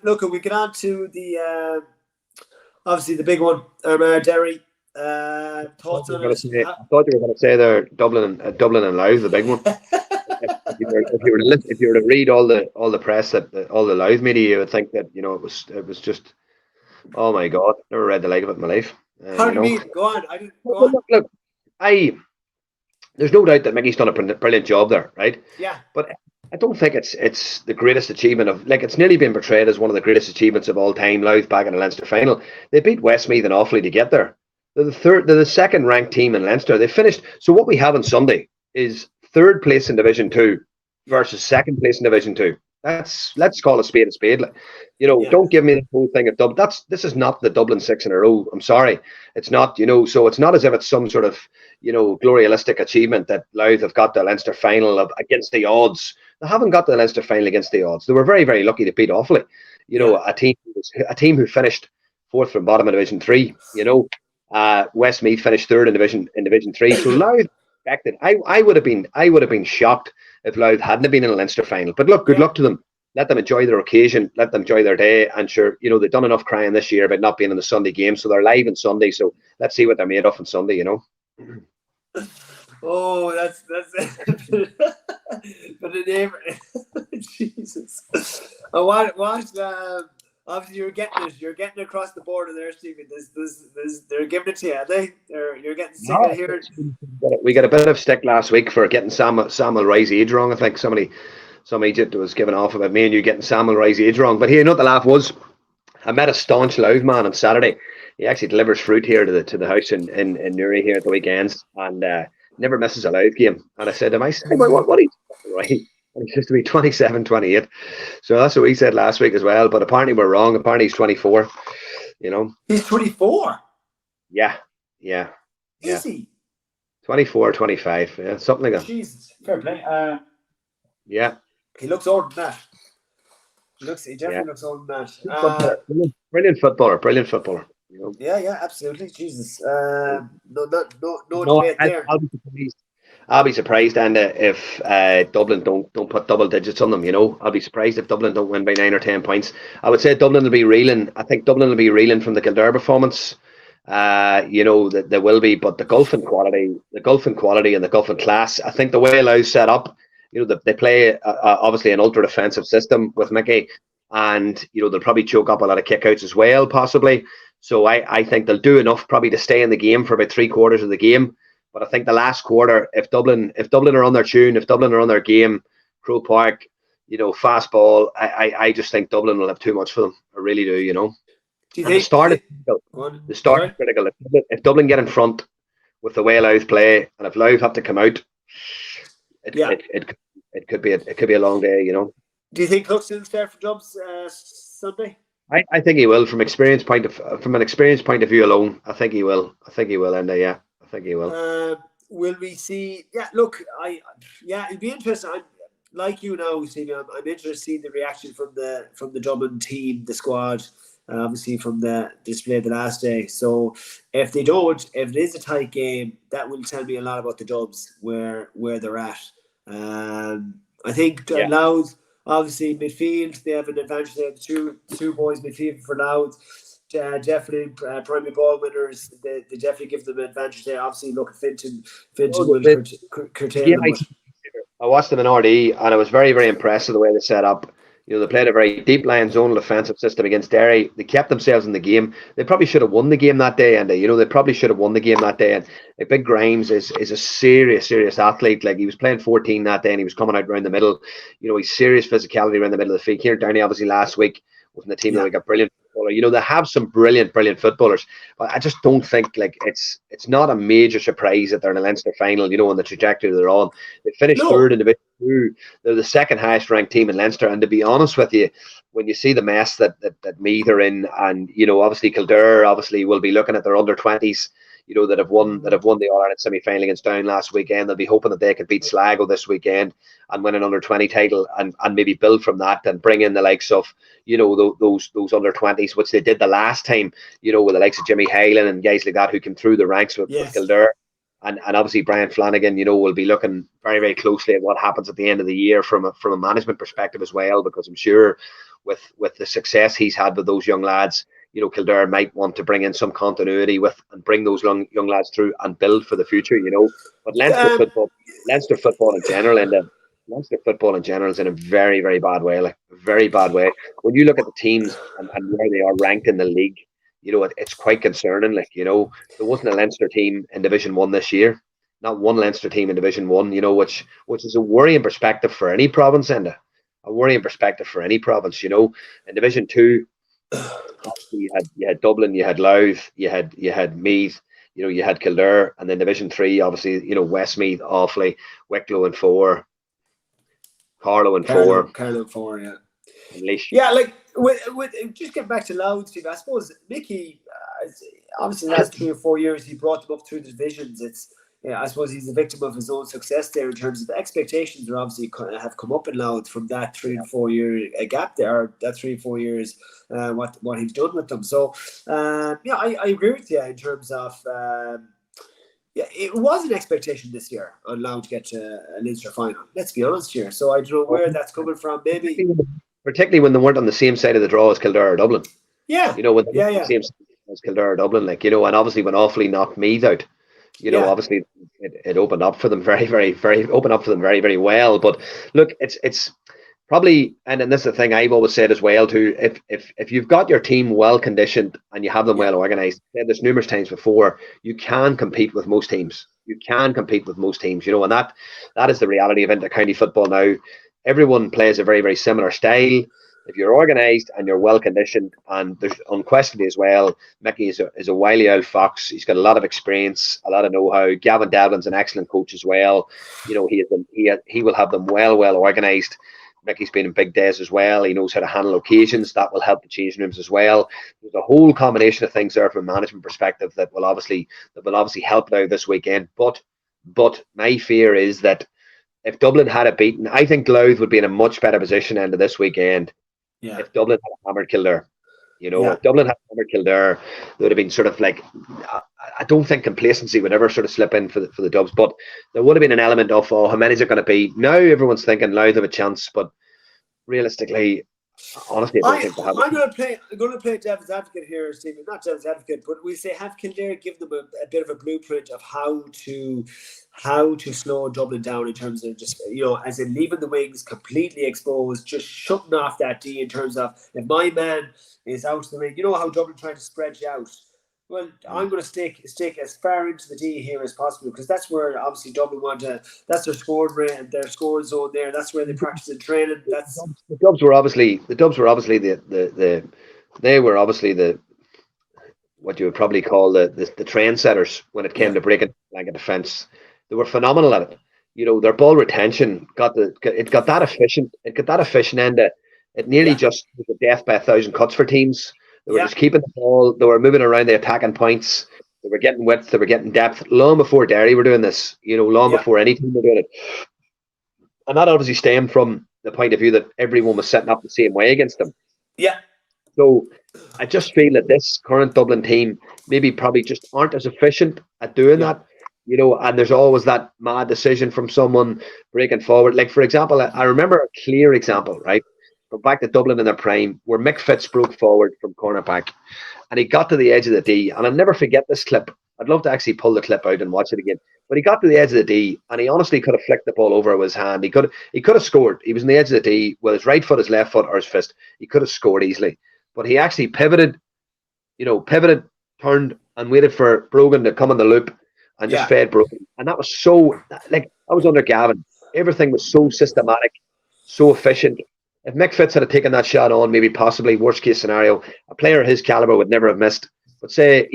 Look, we get on to the obviously the big one, Derry. Thoughts on it? I thought you were going to say they're Dublin and Louth, the big one. If you were to read all the press all the Louth media, you would think that it was just, oh my God, never read the like of it in my life. How do you mean? Go on. I didn't go on. Look, there's no doubt that Mickey's done a brilliant job there, right? Yeah. But I don't think it's the greatest achievement of, like, it's nearly been portrayed as one of the greatest achievements of all time. Louth back in the Leinster final. They beat Westmeath and Offaly to get there. They're the second ranked team in Leinster. They finished. So what we have on Sunday is third place in Division 2 versus second place in Division 2. Let's call a spade a spade. Don't give me the whole thing of Dublin. This is not the Dublin 6 in a row. I'm sorry, it's not. So it's not as if it's some sort of glorialistic achievement that Louth have got the Leinster final against the odds. They haven't got the Leinster final against the odds. They were very, very lucky to beat Offaly. A team who finished fourth from bottom in Division 3. Westmeath finished third in Division 3. So Louth expected. I would have been shocked if Louth hadn't been in a Leinster final. But look, good luck to them. Let them enjoy their occasion. Let them enjoy their day. And sure, they've done enough crying this year about not being in the Sunday game, so they're live on Sunday. So let's see what they're made of on Sunday. Oh, that's but the name, Jesus. What? Obviously, you're getting across the border there, Stephen. They're giving it to you, are they? You're getting sick of hearing. We got a bit of stick last week for getting Samuel Rye's age wrong. I think some Egypt was giving off about me and you getting Samuel Rye's age wrong. But here, the laugh was, I met a staunch Louth man on Saturday. He actually delivers fruit here to the house in Newry here at the weekends, and never misses a Louth game. And I said to him, what are you talking about? And he says to me, 27, 28. So that's what we said last week as well. But apparently we're wrong. Apparently he's 24. He's 24. Yeah. Is he? 24, 25. Yeah, something like that. Jesus, fair play. Yeah. He looks older than that. He definitely looks older than that. Brilliant footballer. Yeah, absolutely. Jesus. No debate there. I'll be surprised, Enda, if Dublin don't put double digits on them. I'll be surprised if Dublin don't win by 9 or 10 points. I would say Dublin will be reeling. I think Dublin will be reeling from the Kildare performance. That there will be, but the gulf in quality, and the gulf in class. I think the way Louth set up, they play obviously an ultra defensive system with Mickey, and they'll probably choke up a lot of kickouts as well, possibly. So I think they'll do enough probably to stay in the game for about 3/4 of the game. But I think the last quarter, if Dublin are on their tune, if Dublin are on their game, Croke Park, fast ball, I just think Dublin will have too much for them. I really do. Do you think the start is critical? If Dublin get in front with the way Louth play, and if Louth have to come out, it could be a long day. Do you think Cook's in there for jobs Sunday? I think he will. From an experience point of view alone, I think he will. Enda, yeah. I think he will. Will we see? Yeah, look, it'd be interesting. I'm like you now, Stevie. I'm interested to see the reaction from the Dublin team, the squad, obviously from the display the last day. So if it is a tight game, that will tell me a lot about the Dubs where they're at. I think Louth, obviously midfield, they have an advantage. They have two boys midfield for Louth. Definitely primary ball winners. They definitely give them an advantage there. Obviously, look at Finton will curtail them. I watched them in RD, and I was very, very impressed with the way they set up. They played a very deep line zonal defensive system against Derry. They kept themselves in the game. They probably should have won the game that day, and they probably should have won the game that day. And Big Grimes is a serious athlete. Like, he was playing 14 that day, and he was coming out around the middle. He's serious physicality around the middle of the field. Here, Downey, obviously last week was in the team that we got brilliant footballer. They have some brilliant footballers, but I just don't think it's not a major surprise that they're in a Leinster final. On the trajectory they're on. They finished third in Division 2. They're the second highest ranked team in Leinster, and to be honest with you, when you see the mess that Meath are in, and obviously Kildare obviously will be looking at their under-20s. That have won the All-Ireland semi-final against Down last weekend. They'll be hoping that they could beat Sligo this weekend and win an under-20 title and maybe build from that and bring in the likes of, those under-20s, which they did the last time, with the likes of Jimmy Halen and guys like that who came through the ranks with Kildare. And obviously Brian Flanagan, will be looking very, very closely at what happens at the end of the year from a management perspective as well, because I'm sure with the success he's had with those young lads, Kildare might want to bring in some continuity with and bring those young lads through and build for the future. But Leinster football in general, and Leinster football in general is in a very, very bad way, like a very bad way. When you look at the teams and where they are ranked in the league, it's quite concerning. Like, there wasn't a Leinster team in Division 1 this year. Not one Leinster team in Division 1, which is a worrying perspective for any province, Enda. A worrying perspective for any province, In Division 2, you had Dublin, you had Louth, you had Meath, you had Kildare, and then Division 3, obviously, Westmeath, Offaly, Wicklow in 4, Carlow in 4. Carlow in 4, yeah. And Laois. Yeah, like, with just getting back to Louth, Steve, I suppose Mickey, obviously the last 3 or 4 years, he brought them up through the divisions. I suppose he's a victim of his own success there in terms of the expectations are obviously have come up in Louth from that 3 or 4 year gap there, or that 3 or 4 years, what he's done with them. So, I agree with you in terms of, it was an expectation this year on Louth to get to a Leinster final. Let's be honest here. So I don't know where that's coming from. Maybe particularly when they weren't on the same side of the draw as Kildare or Dublin. Yeah. When they weren't on the same side as Kildare or Dublin, like, and obviously when Offaly knocked Meath out, obviously it opened up for them very, very, very very, very well. But look, it's probably, and this is the thing I've always said as well too, if you've got your team well conditioned and you have them well organised, I've said this numerous times before, you can compete with most teams. And that is the reality of inter-county football now. Everyone plays a very, very similar style. If you're organised and you're well conditioned, and there's unquestionably as well, Mickey is a wily old fox. He's got a lot of experience, a lot of know-how. Gavin Devlin's an excellent coach as well. He will have them well organised. Mickey's been in big days as well. He knows how to handle occasions. That will help the changing rooms as well. There's a whole combination of things there from a management perspective that will obviously help now this weekend. But my fear is that if Dublin had it beaten, I think Louth would be in a much better position end of this weekend. Yeah. If Dublin had hammered Kildare, if Dublin had hammered Kildare, there would have been sort of like, I don't think complacency would ever sort of slip in for the Dubs, but there would have been an element of, how many is it going to be? Now everyone's thinking Louth have a chance, but realistically, honestly, I don't think they have. I'm going to play devil's advocate here, Stephen. Not devil's advocate, but we say have Kildare give them a bit of a blueprint of how to slow Dublin down in terms of just, as in leaving the wings completely exposed, just shutting off that D in terms of, if my man is out of the wing, how Dublin trying to spread you out. Well, I'm going to stick as far into the D here as possible, because that's where obviously Dublin that's their scoring rate, their scoring zone there. That's where they practice and training. The Dubs were obviously the what you would probably call the trendsetters when it came to breaking blanket defence. They were phenomenal at it. Their ball retention got that efficient. It got that efficient end that it nearly just was a death by 1,000 cuts for teams. They were just keeping the ball. They were moving around the attacking points. They were getting width. They were getting depth. Long before Derry were doing this, long before any team were doing it. And that obviously stemmed from the point of view that everyone was setting up the same way against them. Yeah. So I just feel that this current Dublin team probably just aren't as efficient at doing that. And there's always that mad decision from someone breaking forward. Like, for example, I remember a clear example, right? From back to Dublin in their prime, where Mick Fitz broke forward from cornerback, and he got to the edge of the D, and I'll never forget this clip. I'd love to actually pull the clip out and watch it again. But he got to the edge of the D, and he honestly could have flicked the ball over with his hand. He could have scored. He was on the edge of the D with his right foot, his left foot, or his fist. He could have scored easily. But he actually pivoted, turned, and waited for Brogan to come on the loop and just fed Brogan. And that was so, like, I was under Gavin. Everything was so systematic, so efficient. If Mick Fitz had taken that shot on, maybe possibly worst case scenario, a player of his caliber would never have missed. But say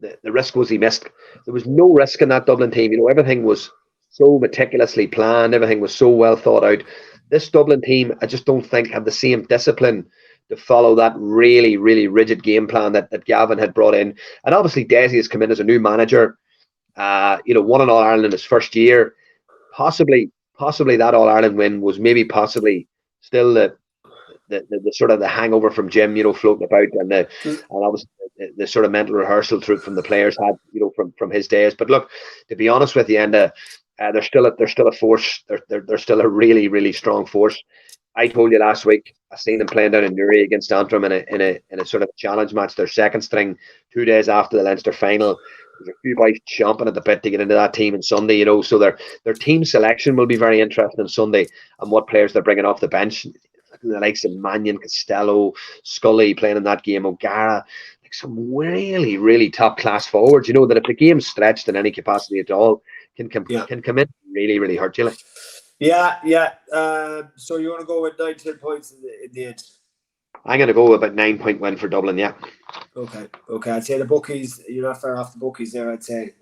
the risk was he missed. There was no risk in that Dublin team. Everything was so meticulously planned. Everything was so well thought out. This Dublin team, I just don't think had the same discipline to follow that really, really rigid game plan that Gavin had brought in. And obviously Desi has come in as a new manager. Won an All-Ireland in his first year. Possibly that All-Ireland win was maybe possibly still the sort of the hangover from Jim, floating about, and obviously the sort of mental rehearsal from the players had, from his days. But look, to be honest with you, Enda, they're still a force. They're still a really, really strong force. I told you last week, I seen them playing down in Newry against Antrim in a sort of challenge match, their second string, 2 days after the Leinster final. There's a few boys chomping at the bit to get into that team on Sunday, so their team selection will be very interesting on Sunday, and what players they're bringing off the bench. The likes of Mannion, Costello, Scully playing in that game, O'Gara, like some really, really top class forwards, that if the game's stretched in any capacity at all, can come Yeah. can come in really, really hurt you. Like. Yeah. So you want to go with 9-10 points in the end? I'm going to go with about 9-point win for Dublin, yeah. Okay. I'd say the bookies, you're not far off the bookies there, I'd say.